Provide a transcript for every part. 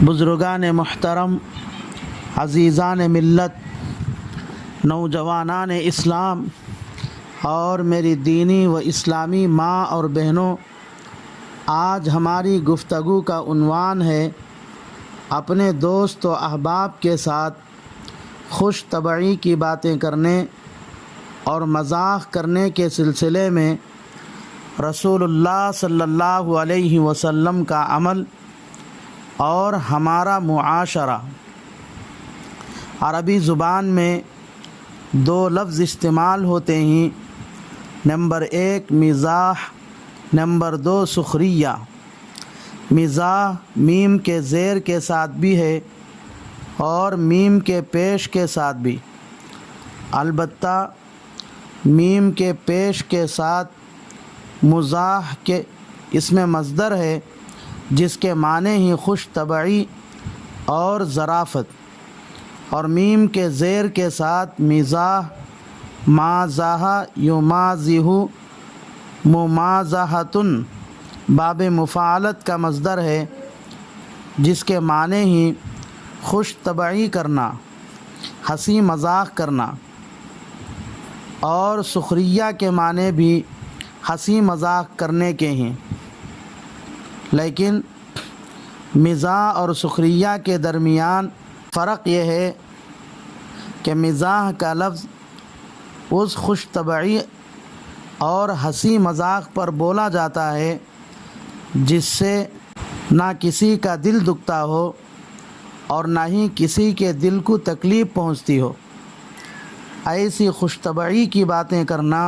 بزرگان محترم، عزیزان ملت، نوجوانان اسلام اور میری دینی و اسلامی ماں اور بہنوں، آج ہماری گفتگو کا عنوان ہے اپنے دوست و احباب کے ساتھ خوش طبعی کی باتیں کرنے اور مزاح کرنے کے سلسلے میں رسول اللہ صلی اللہ علیہ وسلم کا عمل اور ہمارا معاشرہ۔ عربی زبان میں دو لفظ استعمال ہوتے ہیں، نمبر 1 مزاح، نمبر 2 سخریہ۔ مزاح میم کے زیر کے ساتھ بھی ہے اور میم کے پیش کے ساتھ بھی، البتہ میم کے پیش کے ساتھ مزاح کے اس میں مصدر ہے جس کے معنی ہی خوش طبعی اور ظرافت، اور میم کے زیر کے ساتھ مزاح مازح یمازح ممازحۃ باب مفاعلت کا مصدر ہے جس کے معنی ہی خوش طبعی کرنا، ہنسی مذاق کرنا، اور سخریہ کے معنی بھی ہنسی مذاق کرنے کے ہیں۔ لیکن مزاح اور سخریہ کے درمیان فرق یہ ہے کہ مزاح کا لفظ اس خوش طبعی اور ہنسی مذاق پر بولا جاتا ہے جس سے نہ کسی کا دل دکھتا ہو اور نہ ہی کسی کے دل کو تکلیف پہنچتی ہو۔ ایسی خوش طبعی کی باتیں کرنا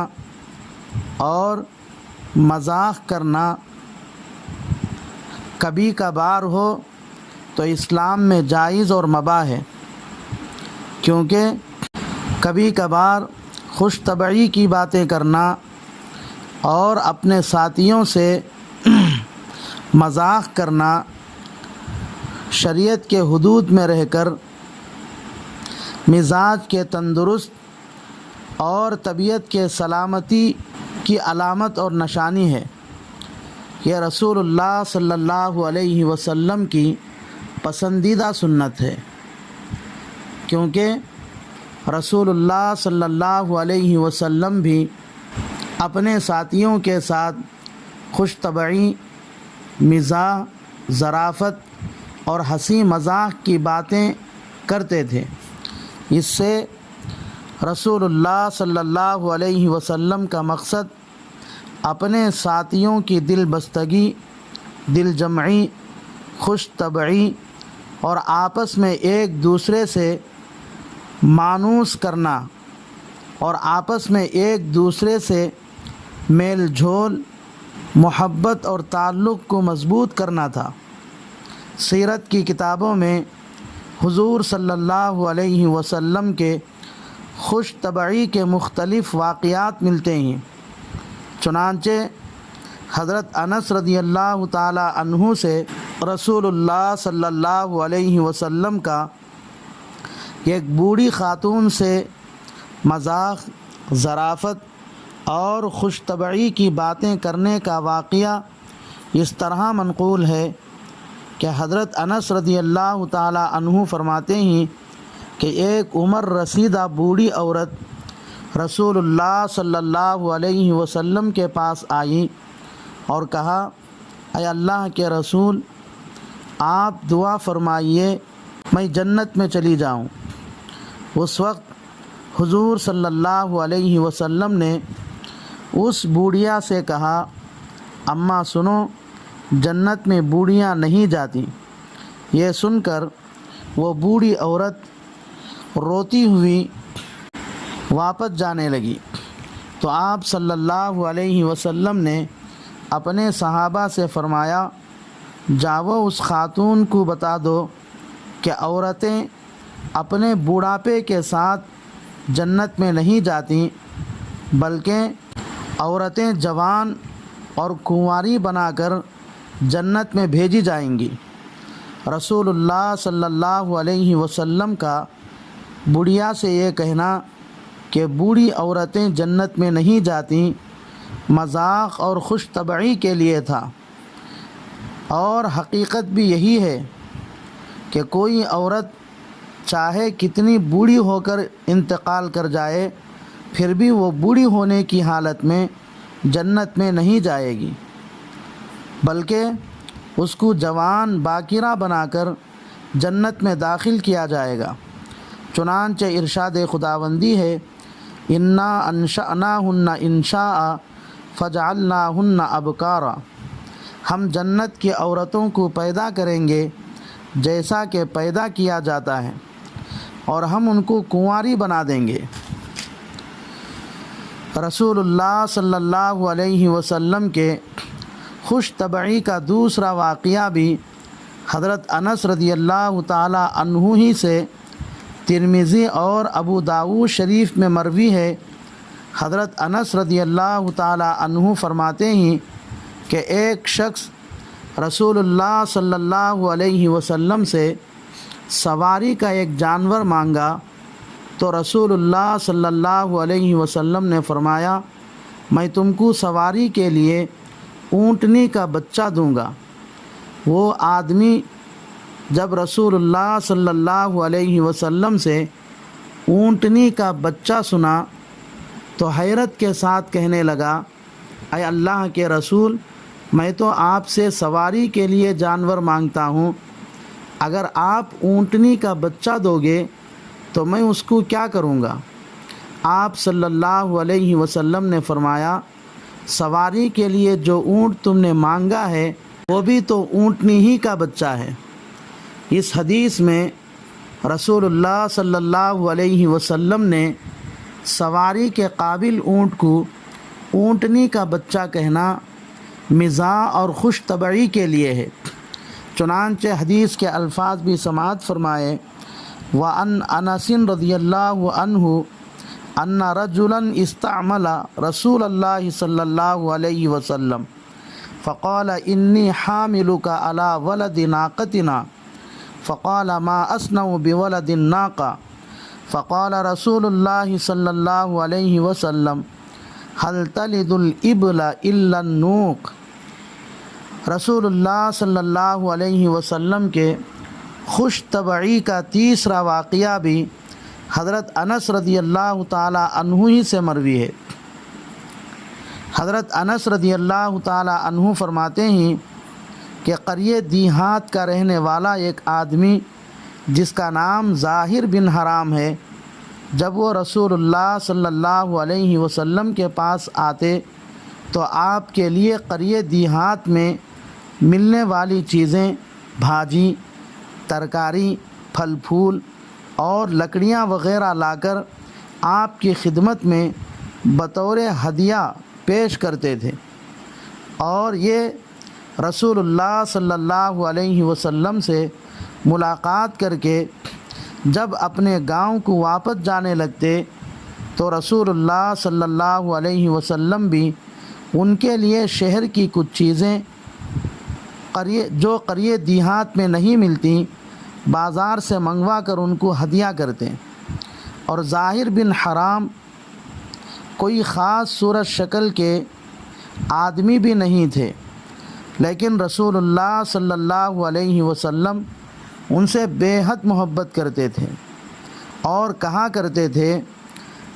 اور مذاق کرنا کبھی کبھار ہو تو اسلام میں جائز اور مباح ہے، کیونکہ کبھی کبھار خوش طبعی کی باتیں کرنا اور اپنے ساتھیوں سے مذاق کرنا شریعت کے حدود میں رہ کر مزاج کے تندرست اور طبیعت کے سلامتی کی علامت اور نشانی ہے۔ یہ رسول اللہ صلی اللہ علیہ وسلم کی پسندیدہ سنت ہے، کیونکہ رسول اللہ صلی اللہ علیہ وسلم بھی اپنے ساتھیوں کے ساتھ خوش طبعی، مزاح، ظرافت اور ہنسی مذاق کی باتیں کرتے تھے۔ اس سے رسول اللہ صلی اللہ علیہ وسلم کا مقصد اپنے ساتھیوں کی دل بستگی، دل جمعی، خوش طبعی اور آپس میں ایک دوسرے سے مانوس کرنا اور آپس میں ایک دوسرے سے میل جول، محبت اور تعلق کو مضبوط کرنا تھا۔ سیرت کی کتابوں میں حضور صلی اللہ علیہ وسلم کے خوش طبعی کے مختلف واقعات ملتے ہیں۔ چنانچہ حضرت انس رضی اللہ تعالی عنہ سے رسول اللہ صلی اللہ علیہ وسلم کا ایک بوڑھی خاتون سے مذاق، ظرافت اور خوش طبعی کی باتیں کرنے کا واقعہ اس طرح منقول ہے کہ حضرت انس رضی اللہ تعالی عنہ فرماتے ہیں کہ ایک عمر رسیدہ بوڑھی عورت رسول اللہ صلی اللہ علیہ وسلم کے پاس آئی اور کہا، اے اللہ کے رسول، آپ دعا فرمائیے میں جنت میں چلی جاؤں۔ اس وقت حضور صلی اللہ علیہ وسلم نے اس بوڑھیا سے کہا، اماں سنو، جنت میں بوڑھیاں نہیں جاتی۔ یہ سن کر وہ بوڑھی عورت روتی ہوئی واپس جانے لگی تو آپ صلی اللہ علیہ وسلم نے اپنے صحابہ سے فرمایا، جاؤ اس خاتون کو بتا دو کہ عورتیں اپنے بوڑھاپے کے ساتھ جنت میں نہیں جاتی، بلکہ عورتیں جوان اور کنواری بنا کر جنت میں بھیجی جائیں گی۔ رسول اللہ صلی اللہ علیہ وسلم کا بڑھیا سے یہ کہنا کہ بوڑھی عورتیں جنت میں نہیں جاتیں مذاق اور خوش طبعی کے لیے تھا، اور حقیقت بھی یہی ہے۔ کہ کوئی عورت چاہے کتنی بوڑھی ہو کر انتقال کر جائے پھر بھی وہ بوڑھی ہونے کی حالت میں جنت میں نہیں جائے گی، بلکہ اس کو جوان باکرہ بنا کر جنت میں داخل کیا جائے گا۔ چنانچہ ارشاد خداوندی ہے، انا انشأناہن انشاء فجعلناہن ابکارا، ہم جنت کی عورتوں کو پیدا کریں گے جیسا کہ پیدا کیا جاتا ہے، اور ہم ان کو کنواری بنا دیں گے۔ رسول اللہ صلی اللہ علیہ وسلم کے خوش طبعی کا دوسرا واقعہ بھی حضرت انس رضی اللہ تعالی عنہ ہی سے ترمذی اور ابو داؤد شریف میں مروی ہے۔ حضرت انس رضی اللہ تعالی عنہ فرماتے ہیں کہ ایک شخص رسول اللہ صلی اللہ علیہ وسلم سے سواری کا ایک جانور مانگا تو رسول اللہ صلی اللہ علیہ وسلم نے فرمایا، میں تم کو سواری کے لیے اونٹنی کا بچہ دوں گا۔ وہ آدمی جب رسول اللہ صلی اللہ علیہ وسلم سے اونٹنی کا بچہ سنا تو حیرت کے ساتھ کہنے لگا، اے اللہ کے رسول، میں تو آپ سے سواری کے لیے جانور مانگتا ہوں، اگر آپ اونٹنی کا بچہ دو گے تو میں اس کو کیا کروں گا؟ آپ صلی اللہ علیہ وسلم نے فرمایا، سواری کے لیے جو اونٹ تم نے مانگا ہے وہ بھی تو اونٹنی ہی کا بچہ ہے۔ اس حدیث میں رسول اللہ صلی اللہ علیہ وسلم نے سواری کے قابل اونٹ کو اونٹنی کا بچہ کہنا مزاح اور خوش طبعی کے لیے ہے۔ چنانچہ حدیث کے الفاظ بھی سماعت فرمائے، وَعَنْ أَنَسٍ رضی اللہ عنہ ان رجلا استعمل رسول اللہ صلی اللہ علیہ وسلم فقال انی حاملک علی ولد ناقتنا فقال ما اصنع بولد الناقہ فقال رسول اللہ صلی اللہ علیہ وسلم هل تلد الابل الا النوق۔ رسول اللہ صلی اللہ علیہ وسلم کے خوش طبعی کا تیسرا واقعہ بھی حضرت انس رضی اللہ تعالی عنہ ہی سے مروی ہے۔ حضرت انس رضی اللہ تعالی عنہ فرماتے ہیں کہ قریہ دیہات کا رہنے والا ایک آدمی جس کا نام ظاہر بن حرام ہے، جب وہ رسول اللہ صلی اللہ علیہ وسلم کے پاس آتے تو آپ کے لیے قریہ دیہات میں ملنے والی چیزیں، بھاجی، ترکاری، پھل پھول اور لکڑیاں وغیرہ لا کر آپ کی خدمت میں بطور ہدیہ پیش کرتے تھے، اور یہ رسول اللہ صلی اللہ علیہ وسلم سے ملاقات کر کے جب اپنے گاؤں کو واپس جانے لگتے تو رسول اللہ صلی اللہ علیہ وسلم بھی ان کے لیے شہر کی کچھ چیزیں جو قریہ دیہات میں نہیں ملتی بازار سے منگوا کر ان کو ہدیہ کرتے۔ اور ظاہر بن حرام کوئی خاص صورت شکل کے آدمی بھی نہیں تھے، لیکن رسول اللہ صلی اللہ علیہ وسلم ان سے بے حد محبت کرتے تھے اور کہا کرتے تھے،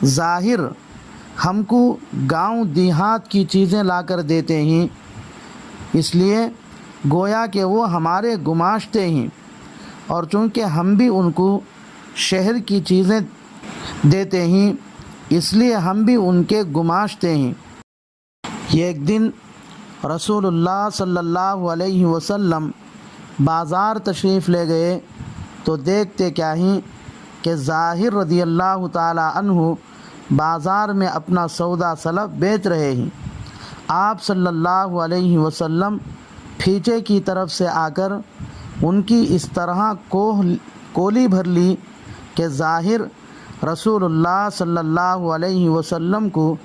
ظاہر ہم کو گاؤں دیہات کی چیزیں لا کر دیتے ہیں، اس لیے گویا کہ وہ ہمارے گماشتے ہیں، اور چونکہ ہم بھی ان کو شہر کی چیزیں دیتے ہیں اس لیے ہم بھی ان کے گماشتے ہیں۔ ایک دن رسول اللہ صلی اللہ علیہ وسلم بازار تشریف لے گئے تو دیکھتے کیا ہیں کہ ظاہر رضی اللہ تعالی عنہ بازار میں اپنا سودا سلب بیچ رہے ہیں۔ آپ صلی اللہ علیہ وسلم پیچھے کی طرف سے آ کر ان کی اس طرح کولی بھر لی کہ ظاہر رسول اللہ صلی اللہ علیہ وسلم کو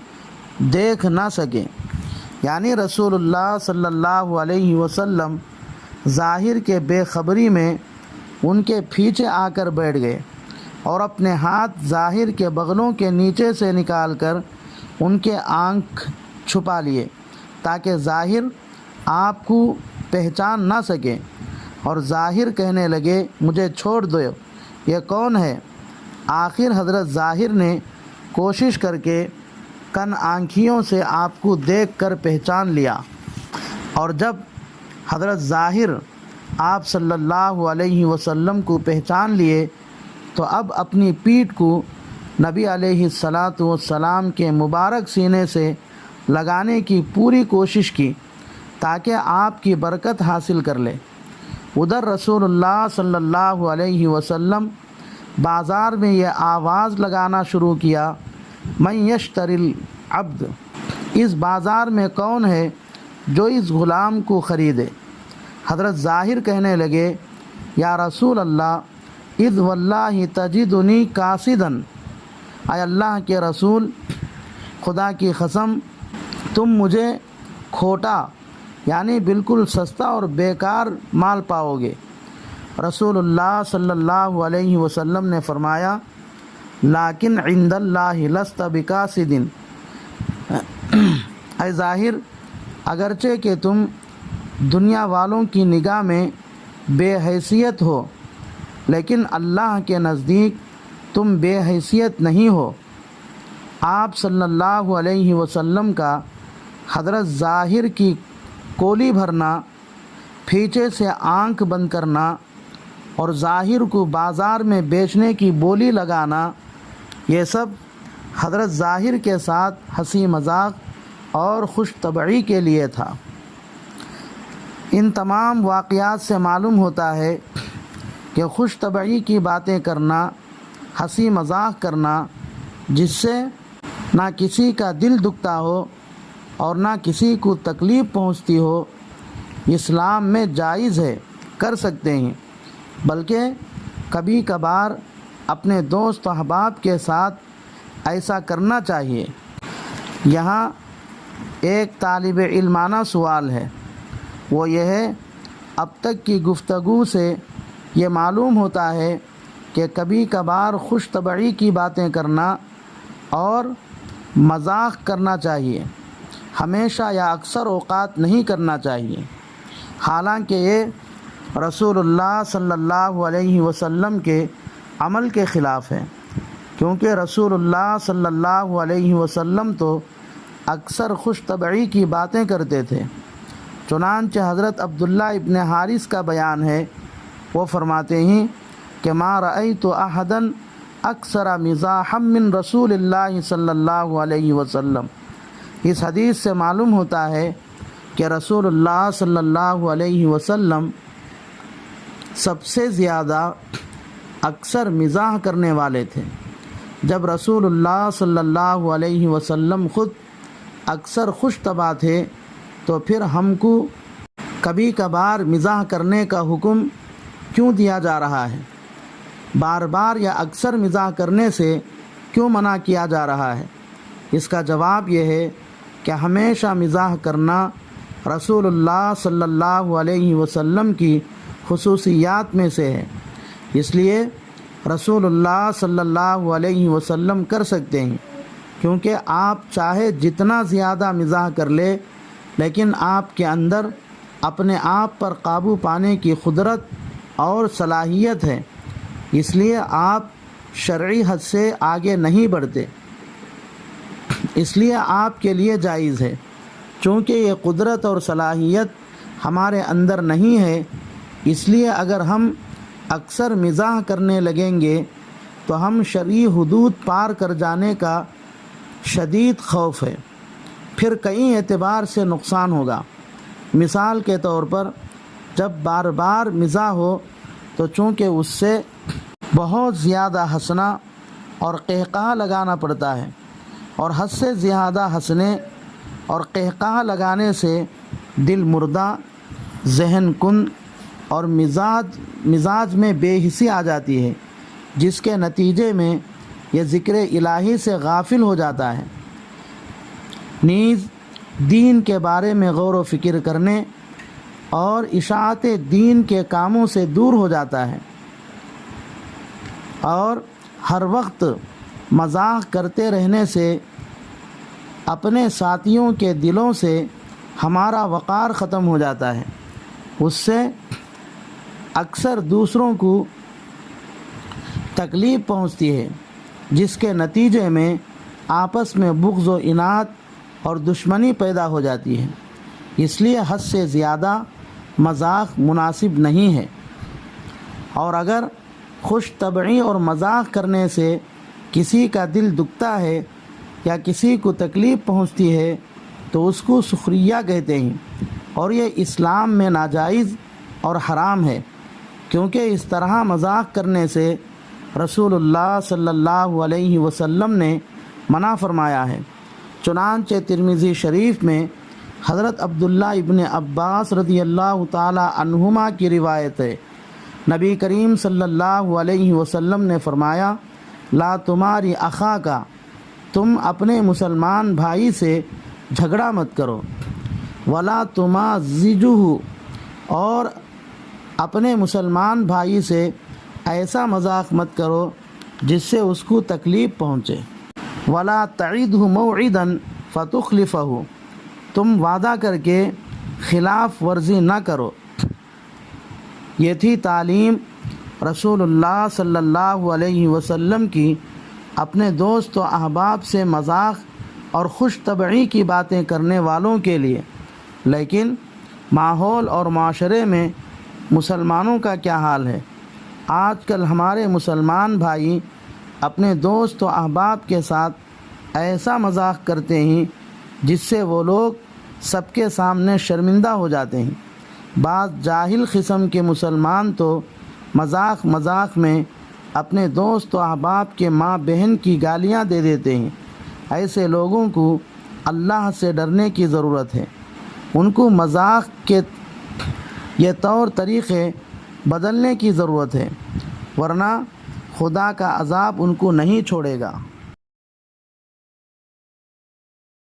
دیکھ نہ سکے، یعنی رسول اللہ صلی اللہ علیہ وسلم ظاہر کے بے خبری میں ان کے پیچھے آ کر بیٹھ گئے اور اپنے ہاتھ ظاہر کے بغلوں کے نیچے سے نکال کر ان کے آنکھ چھپا لیے تاکہ ظاہر آپ کو پہچان نہ سکے، اور ظاہر کہنے لگے مجھے چھوڑ دو، یہ کون ہے؟ آخر حضرت ظاہر نے کوشش کر کے کن آنکھیوں سے آپ کو دیکھ کر پہچان لیا، اور جب حضرت ظاہر آپ صلی اللہ علیہ وسلم کو پہچان لیے تو اب اپنی پیٹھ کو نبی علیہ السلام کے مبارک سینے سے لگانے کی پوری کوشش کی تاکہ آپ کی برکت حاصل کر لے۔ ادھر رسول اللہ صلی اللہ علیہ وسلم بازار میں یہ آواز لگانا شروع کیا، من یشتری العبد، اس بازار میں کون ہے جو اس غلام کو خریدے؟ حضرت ظاہر کہنے لگے یا رسول اللہ اذ واللہ تجدنی کاسدن، اے اللہ کے رسول خدا کی قسم تم مجھے کھوٹا یعنی بالکل سستا اور بیکار مال پاؤ گے۔ رسول اللہ صلی اللہ علیہ وسلم نے فرمایا لیکن عند اللہ لست بکاسد، اے ظاہر اگرچہ کہ تم دنیا والوں کی نگاہ میں بے حیثیت ہو لیکن اللہ کے نزدیک تم بے حیثیت نہیں ہو۔ آپ صلی اللہ علیہ وسلم کا حضرت ظاہر کی کولی بھرنا، پیچھے سے آنکھ بند کرنا اور ظاہر کو بازار میں بیچنے کی بولی لگانا، یہ سب حضرت ظاہر کے ساتھ ہنسی مذاق اور خوش طبعی کے لیے تھا۔ ان تمام واقعات سے معلوم ہوتا ہے کہ خوش طبعی کی باتیں کرنا، ہنسی مذاق کرنا، جس سے نہ کسی کا دل دکھتا ہو اور نہ کسی کو تکلیف پہنچتی ہو، اسلام میں جائز ہے، کر سکتے ہیں، بلکہ کبھی کبھار اپنے دوست و احباب کے ساتھ ایسا کرنا چاہیے۔ یہاں ایک طالب علمانہ سوال ہے، وہ یہ ہے اب تک کی گفتگو سے یہ معلوم ہوتا ہے کہ کبھی کبھار خوش طبعی کی باتیں کرنا اور مذاق کرنا چاہیے، ہمیشہ یا اکثر اوقات نہیں کرنا چاہیے، حالانکہ یہ رسول اللہ صلی اللہ علیہ وسلم کے عمل کے خلاف ہے، کیونکہ رسول اللہ صلی اللہ علیہ وسلم تو اکثر خوش طبعی کی باتیں کرتے تھے۔ چنانچہ حضرت عبداللہ ابن حارث کا بیان ہے، وہ فرماتے ہیں کہ ما رأیت احدا اکثر مزاحا من رسول اللہ صلی اللہ علیہ وسلم۔ اس حدیث سے معلوم ہوتا ہے کہ رسول اللہ صلی اللہ علیہ وسلم سب سے زیادہ اکثر مزاح کرنے والے تھے۔ جب رسول اللہ صلی اللہ علیہ وسلم خود اکثر خوش طبع تھے تو پھر ہم کو کبھی کبھار مزاح کرنے کا حکم کیوں دیا جا رہا ہے؟ بار بار یا اکثر مزاح کرنے سے کیوں منع کیا جا رہا ہے؟ اس کا جواب یہ ہے کہ ہمیشہ مزاح کرنا رسول اللہ صلی اللہ علیہ وسلم کی خصوصیات میں سے ہے، اس لیے رسول اللہ صلی اللہ علیہ وسلم کر سکتے ہیں، کیونکہ آپ چاہے جتنا زیادہ مزاح کر لے لیکن آپ کے اندر اپنے آپ پر قابو پانے کی قدرت اور صلاحیت ہے، اس لیے آپ شرعی حد سے آگے نہیں بڑھتے، اس لیے آپ کے لیے جائز ہے۔ چونکہ یہ قدرت اور صلاحیت ہمارے اندر نہیں ہے، اس لیے اگر ہم اکثر مزاح کرنے لگیں گے تو ہم شرعی حدود پار کر جانے کا شدید خوف ہے، پھر کئی اعتبار سے نقصان ہوگا۔ مثال کے طور پر جب بار بار مزاح ہو تو چونکہ اس سے بہت زیادہ ہنسنا اور قہقہہ لگانا پڑتا ہے، اور حد سے زیادہ ہنسنے اور قہقہہ لگانے سے دل مردہ، ذہن کن اور مزاج میں بے حسی آ جاتی ہے، جس کے نتیجے میں یہ ذکر الہی سے غافل ہو جاتا ہے، نیز دین کے بارے میں غور و فکر کرنے اور اشاعت دین کے کاموں سے دور ہو جاتا ہے، اور ہر وقت مذاق کرتے رہنے سے اپنے ساتھیوں کے دلوں سے ہمارا وقار ختم ہو جاتا ہے، اس سے اکثر دوسروں کو تکلیف پہنچتی ہے، جس کے نتیجے میں آپس میں بغض و اناد اور دشمنی پیدا ہو جاتی ہے۔ اس لیے حد سے زیادہ مذاق مناسب نہیں ہے، اور اگر خوش طبعی اور مذاق کرنے سے کسی کا دل دکھتا ہے یا کسی کو تکلیف پہنچتی ہے تو اس کو سخریہ کہتے ہیں، اور یہ اسلام میں ناجائز اور حرام ہے، کیونکہ اس طرح مذاق کرنے سے رسول اللہ صلی اللہ علیہ وسلم نے منع فرمایا ہے۔ چنانچہ ترمذی شریف میں حضرت عبداللہ ابن عباس رضی اللہ تعالی عنہما کی روایت ہے، نبی کریم صلی اللہ علیہ وسلم نے فرمایا، لا تماری اخا کا، تم اپنے مسلمان بھائی سے جھگڑا مت کرو، ولا تمازجہ، اور اپنے مسلمان بھائی سے ایسا مذاق مت کرو جس سے اس کو تکلیف پہنچے، ولا تعدہ موعدا فتخلفہ، تم وعدہ کر کے خلاف ورزی نہ کرو۔ یہ تھی تعلیم رسول اللہ صلی اللہ علیہ وسلم کی اپنے دوست و احباب سے مذاق اور خوش طبعی کی باتیں کرنے والوں کے لیے۔ لیکن ماحول اور معاشرے میں مسلمانوں کا کیا حال ہے؟ آج کل ہمارے مسلمان بھائی اپنے دوست و احباب کے ساتھ ایسا مذاق کرتے ہیں جس سے وہ لوگ سب کے سامنے شرمندہ ہو جاتے ہیں۔ بعض جاہل قسم کے مسلمان تو مذاق میں اپنے دوست و احباب کے ماں بہن کی گالیاں دے دیتے ہیں۔ ایسے لوگوں کو اللہ سے ڈرنے کی ضرورت ہے، ان کو مذاق کے یہ طور طریقے بدلنے کی ضرورت ہے، ورنہ خدا کا عذاب ان کو نہیں چھوڑے گا۔